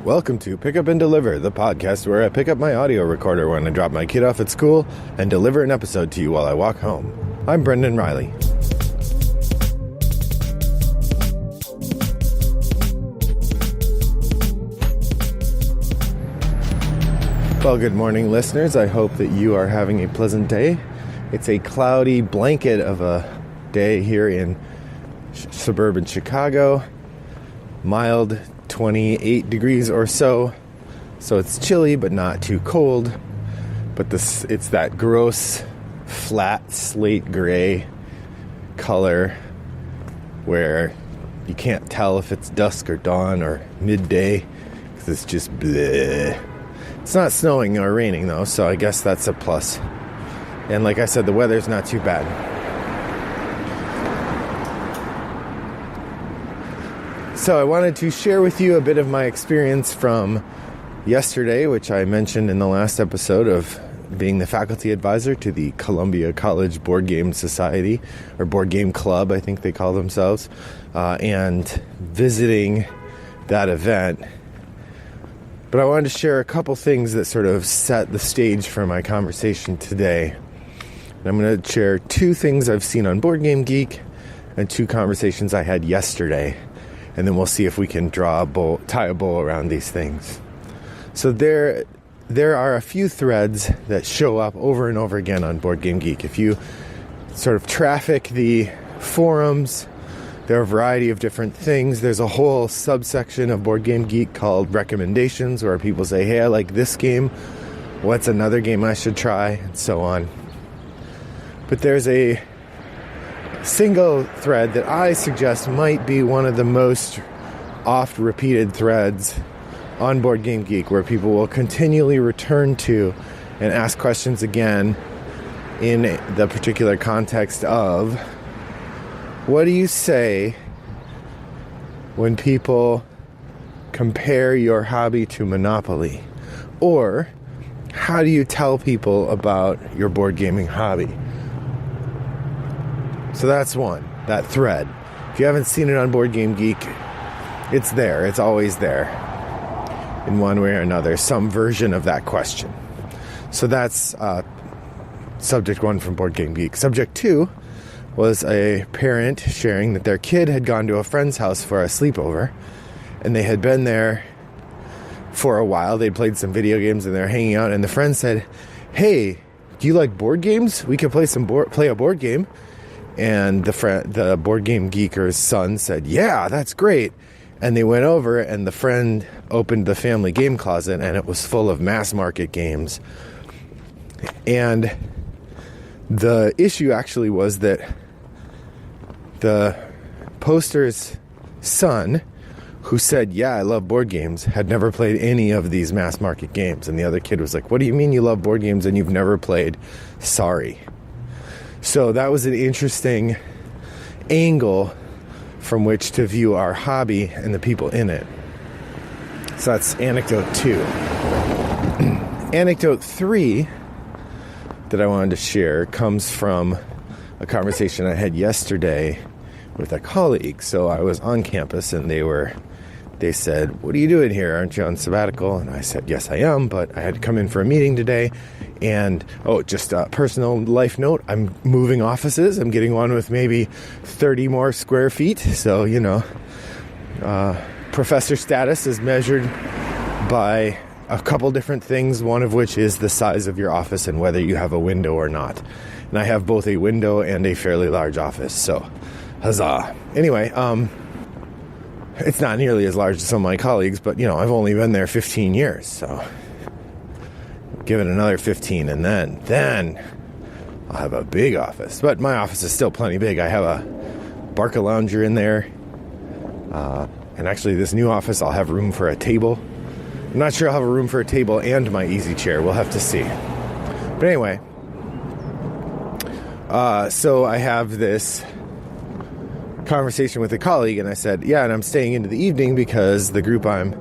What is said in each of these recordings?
Welcome to Pick Up and Deliver, the podcast where I pick up my audio recorder when I drop my kid off at school and deliver an episode to you while I walk home. I'm Brendan Riley. Well, good morning, listeners. I hope that you are having a pleasant day. It's a cloudy blanket of a day here in suburban Chicago. Mild 28 degrees or so. So it's chilly, but not too cold. But it's that gross, flat, slate gray color where you can't tell if it's dusk or dawn or midday because it's just bleh. It's not snowing or raining, though, so I guess that's a plus. And like I said, the weather's not too bad. So I wanted to share with you a bit of my experience from yesterday, which I mentioned in the last episode, of being the faculty advisor to the Columbia College Board Game Society, or Board Game Club, I think they call themselves, and visiting that event. But I wanted to share a couple things that sort of set the stage for my conversation today. And I'm going to share two things I've seen on Board Game Geek and two conversations I had yesterday. And then we'll see if we can tie a bow around these things. So there are a few threads that show up over and over again on Board Game Geek. If you sort of traffic the forums, there are a variety of different things. There's a whole subsection of Board Game Geek called recommendations, where people say, hey, I like this game. What's another game I should try? And so on. But there's a single thread that I suggest might be one of the most oft-repeated threads on Board Game Geek, where people will continually return to and ask questions again in the particular context of, what do you say when people compare your hobby to Monopoly? Or how do you tell people about your board gaming hobby? So that's one, that thread. If you haven't seen it on Board Game Geek, it's there. It's always there. In one way or another, some version of that question. So that's subject one from Board Game Geek. Subject two was a parent sharing that their kid had gone to a friend's house for a sleepover, and they had been there for a while. They'd played some video games and they're hanging out, and the friend said, hey, do you like board games? We could play a board game. And the Board Game Geeker's son said, yeah, that's great. And they went over, and the friend opened the family game closet, and it was full of mass market games. And the issue actually was that the poster's son, who said, yeah, I love board games, had never played any of these mass market games. And the other kid was like, what do you mean you love board games and you've never played? Sorry. So that was an interesting angle from which to view our hobby and the people in it. So that's anecdote two. Anecdote three that I wanted to share comes from a conversation I had yesterday with a colleague. So I was on campus, and they said, what are you doing here? Aren't you on sabbatical? And I said, yes, I am, but I had to come in for a meeting today. And, just a personal life note, I'm moving offices. I'm getting one with maybe 30 more square feet. So, professor status is measured by a couple different things, one of which is the size of your office and whether you have a window or not. And I have both a window and a fairly large office, so huzzah. Anyway, it's not nearly as large as some of my colleagues, but, I've only been there 15 years, so give it another 15, and then I'll have a big office. But my office is still plenty big. I have a Barca lounger in there, and actually this new office, I'll have room for a table. I'm not sure I'll have a room for a table and my easy chair. We'll have to see. But anyway, so I have this conversation with a colleague, and I said, yeah, and I'm staying into the evening because the group I'm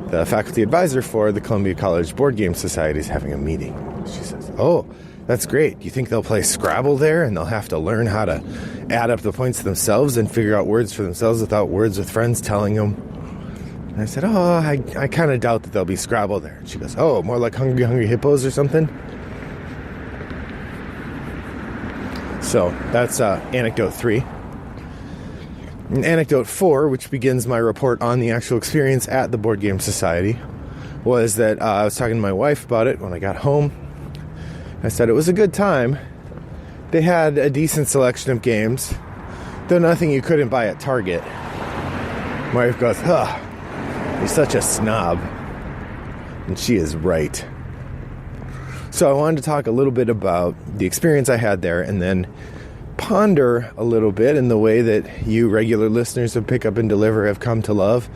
the faculty advisor for, the Columbia College Board Game Society, is having a meeting. She says, oh, that's great. Do you think they'll play Scrabble there, and they'll have to learn how to add up the points themselves and figure out words for themselves without words with friends telling them And I said, oh, I kind of doubt that there'll be Scrabble there. And she goes, oh, more like Hungry Hungry Hippos or something? So that's anecdote 3. And anecdote 4, which begins my report on the actual experience at the Board Game Society, was that I was talking to my wife about it when I got home. I said it was a good time. They had a decent selection of games, though nothing you couldn't buy at Target. My wife goes, you're such a snob. And she is right. So I wanted to talk a little bit about the experience I had there and then ponder a little bit in the way that you regular listeners of Pick Up and Deliver have come to love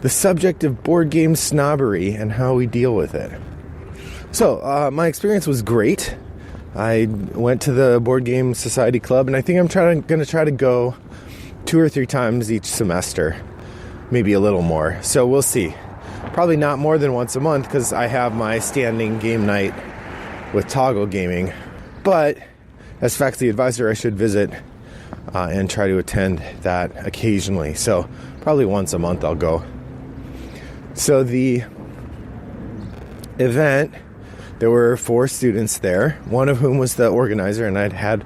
the subject of board game snobbery and how we deal with it. So my experience was great. I went to the Board Game Society Club, and I think I'm going to try to go 2 or 3 times each semester, maybe a little more. So we'll see. Probably not more than once a month because I have my standing game night with Toggle Gaming. But as faculty advisor, I should visit and try to attend that occasionally. So probably once a month I'll go. So the event, there were 4 students there, one of whom was the organizer, and I'd had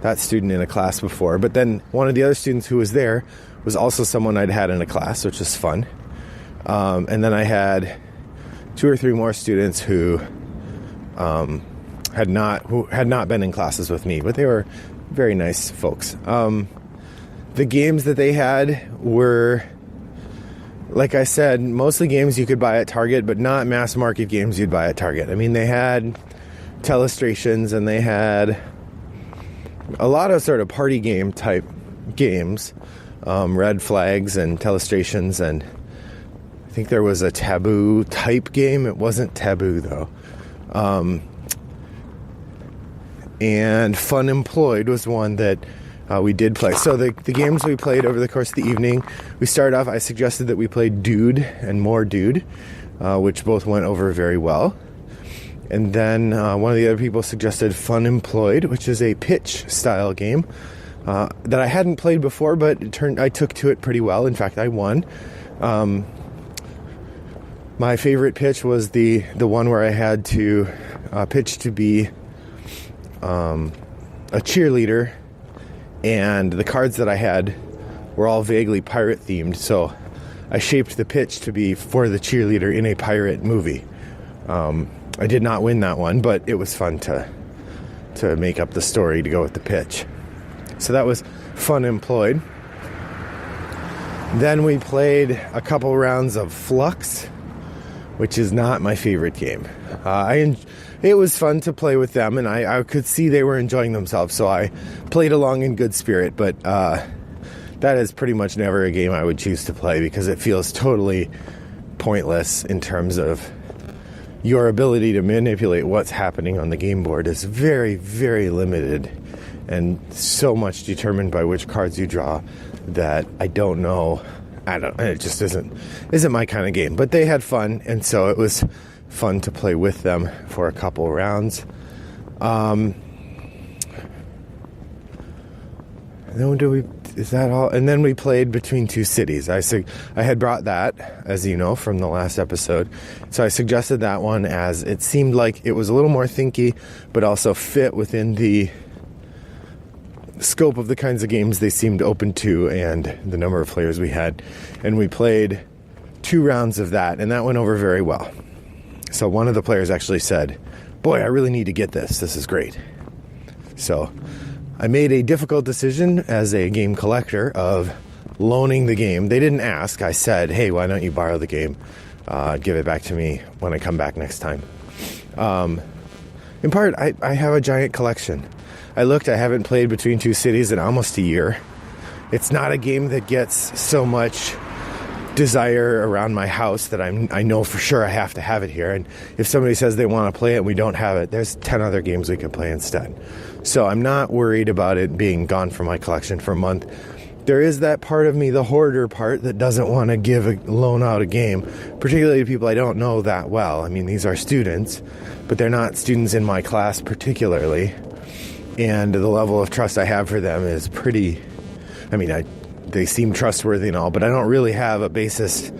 that student in a class before. But then one of the other students who was there was also someone I'd had in a class, which was fun. And then I had 2 or 3 more students who had not been in classes with me, but they were very nice folks. The games that they had were, like I said, mostly games you could buy at Target, but not mass market games you'd buy at Target. I mean, they had telestrations and they had a lot of sort of party game type games, red flags and telestrations, and I think there was a taboo type game. It wasn't taboo though. And Fun Employed was one that we did play. So the games we played over the course of the evening, we started off, I suggested that we play Dude and More Dude, which both went over very well. And then one of the other people suggested Fun Employed, which is a pitch style game that I hadn't played before, but I took to it pretty well. In fact, I won. My favorite pitch was the one where I had to pitch to be a cheerleader, and the cards that I had were all vaguely pirate themed, so I shaped the pitch to be for the cheerleader in a pirate movie. I did not win that one, but it was fun to make up the story to go with the pitch. So that was Fun Employed. Then we played a couple rounds of Flux, which is not my favorite game. It was fun to play with them, and I could see they were enjoying themselves, so I played along in good spirit, but that is pretty much never a game I would choose to play because it feels totally pointless in terms of your ability to manipulate what's happening on the game board is very, very limited and so much determined by which cards you draw that I don't know. It just isn't my kind of game, but they had fun, and so it was fun to play with them for a couple rounds. And then we played Between Two Cities. I had brought that, as you know, from the last episode. So I suggested that one as it seemed like it was a little more thinky, but also fit within the scope of the kinds of games they seemed open to and the number of players we had. And we played 2 rounds of that, and that went over very well. So one of the players actually said, "Boy, I really need to get this. This is great." So I made a difficult decision as a game collector of loaning the game. They didn't ask. I said, "Hey, why don't you borrow the game? Give it back to me when I come back next time." In part, I have a giant collection. I haven't played Between Two Cities in almost a year. It's not a game that gets so much desire around my house that I know for sure I have to have it here. And if somebody says they want to play it and we don't have it, there's 10 other games we can play instead. So I'm not worried about it being gone from my collection for a month. There is that part of me, the hoarder part, that doesn't want to loan out a game, particularly to people I don't know that well. I mean, these are students, but they're not students in my class particularly. And the level of trust I have for them is pretty, they seem trustworthy and all, but I don't really have a basis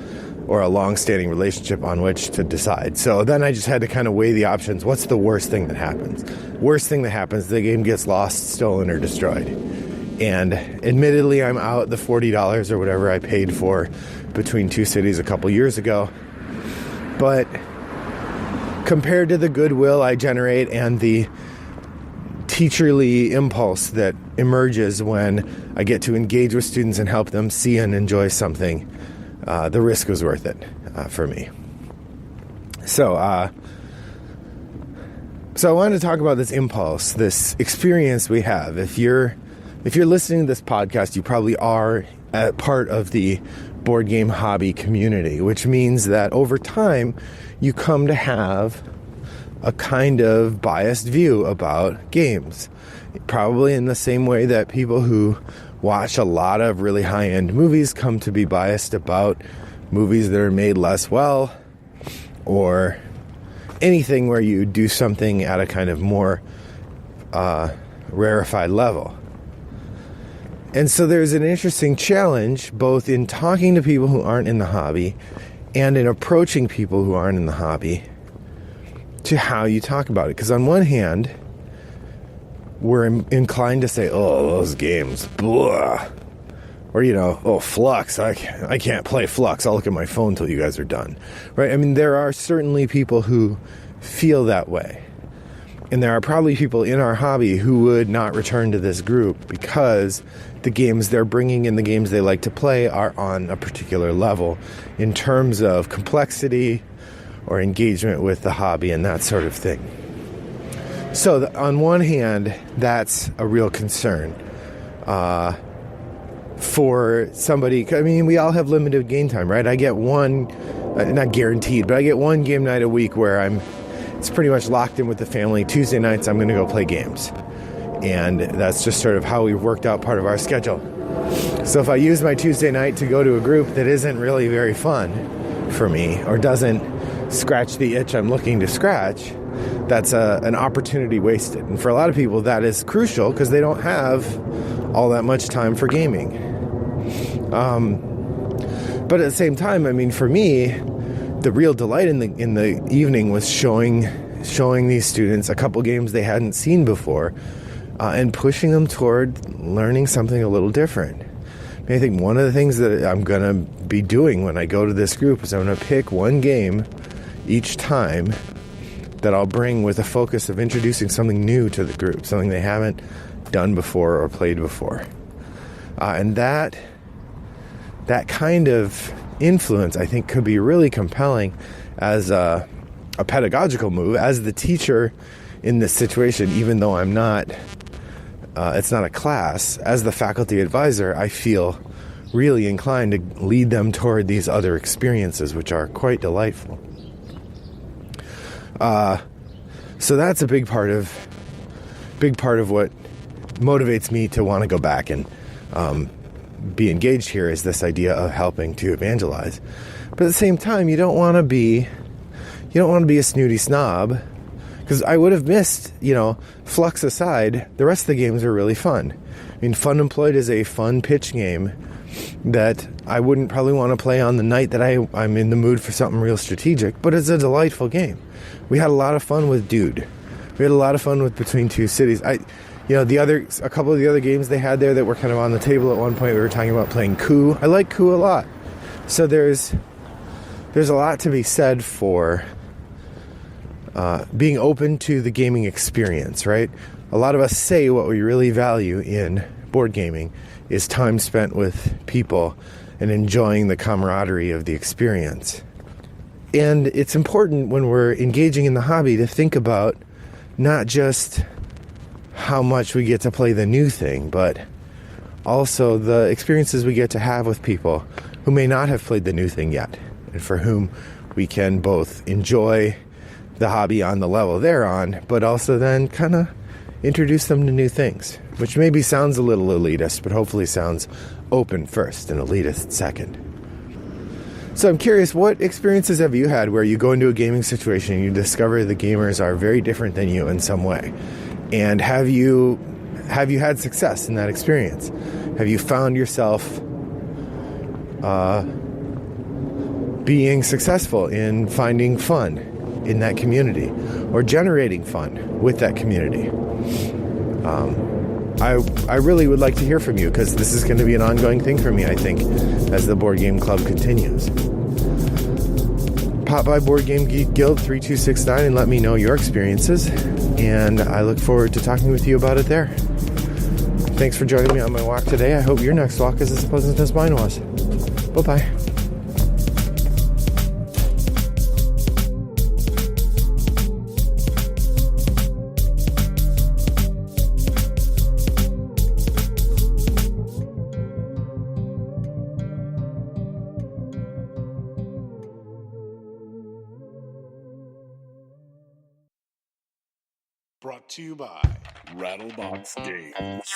or a long-standing relationship on which to decide. So then I just had to kind of weigh the options. What's the worst thing that happens? Worst thing that happens, the game gets lost, stolen, or destroyed. And admittedly, I'm out the $40 or whatever I paid for Between Two Cities a couple years ago. But compared to the goodwill I generate and the teacherly impulse that emerges when I get to engage with students and help them see and enjoy something, the risk was worth it for me. So I wanted to talk about this impulse, this experience we have. If you're listening to this podcast, you probably are a part of the board game hobby community, which means that over time you come to have a kind of biased view about games. Probably in the same way that people who watch a lot of really high-end movies come to be biased about movies that are made less well, or anything where you do something at a kind of more rarefied level. And so there's an interesting challenge both in talking to people who aren't in the hobby and in approaching people who aren't in the hobby to how you talk about it. Because on one hand, we're inclined to say, oh, those games, blah. Or, oh, Flux, I can't play Flux. I'll look at my phone till you guys are done. Right? I mean, there are certainly people who feel that way. And there are probably people in our hobby who would not return to this group because the games they're bringing in, the games they like to play, are on a particular level in terms of complexity or engagement with the hobby and that sort of thing. So on one hand, that's a real concern for somebody. I mean, we all have limited game time, right? I get one, not guaranteed, but I get one game night a week where it's pretty much locked in with the family. Tuesday nights, I'm going to go play games. And that's just sort of how we've worked out part of our schedule. So if I use my Tuesday night to go to a group that isn't really very fun for me or doesn't scratch the itch I'm looking to scratch, that's an opportunity wasted. And for a lot of people, that is crucial because they don't have all that much time for gaming. But at the same time, I mean, for me, the real delight in the evening was showing these students a couple games they hadn't seen before, and pushing them toward learning something a little different. I mean, I think one of the things that I'm going to be doing when I go to this group is I'm going to pick one game each time that I'll bring with a focus of introducing something new to the group, something they haven't done before or played before. And that kind of influence, I think, could be really compelling as a pedagogical move. As the teacher in this situation, even though I'm not, it's not a class, as the faculty advisor, I feel really inclined to lead them toward these other experiences, which are quite delightful. So that's a big part of what motivates me to want to go back and be engaged here, is this idea of helping to evangelize. But at the same time, you don't want to be a snooty snob, because I would have missed, Flux aside, the rest of the games are really fun. I mean, Fun Employed is a fun pitch game that I wouldn't probably want to play on the night that I'm in the mood for something real strategic, but it's a delightful game. We had a lot of fun with Dude. We had a lot of fun with Between Two Cities. A couple of the other games they had there that were kind of on the table at one point, we were talking about playing Coup. I like Coup a lot. So there's a lot to be said for being open to the gaming experience, right? A lot of us say what we really value in board gaming is time spent with people and enjoying the camaraderie of the experience. And it's important when we're engaging in the hobby to think about not just how much we get to play the new thing, but also the experiences we get to have with people who may not have played the new thing yet, and for whom we can both enjoy the hobby on the level they're on, but also then kind of introduce them to new things, which maybe sounds a little elitist, but hopefully sounds open first and elitist second. So I'm curious, what experiences have you had where you go into a gaming situation and you discover the gamers are very different than you in some way? And have you had success in that experience? Have you found yourself being successful in finding fun in that community or generating fun with that community. I really would like to hear from you, because this is going to be an ongoing thing for me, I think, as the Board Game Club continues. Pop by Board Game Geek Guild 3269 and let me know your experiences, and I look forward to talking with you about it there. Thanks for joining me on my walk today. I hope your next walk is as pleasant as mine was. Bye-bye. Brought to you by Rattlebox Games.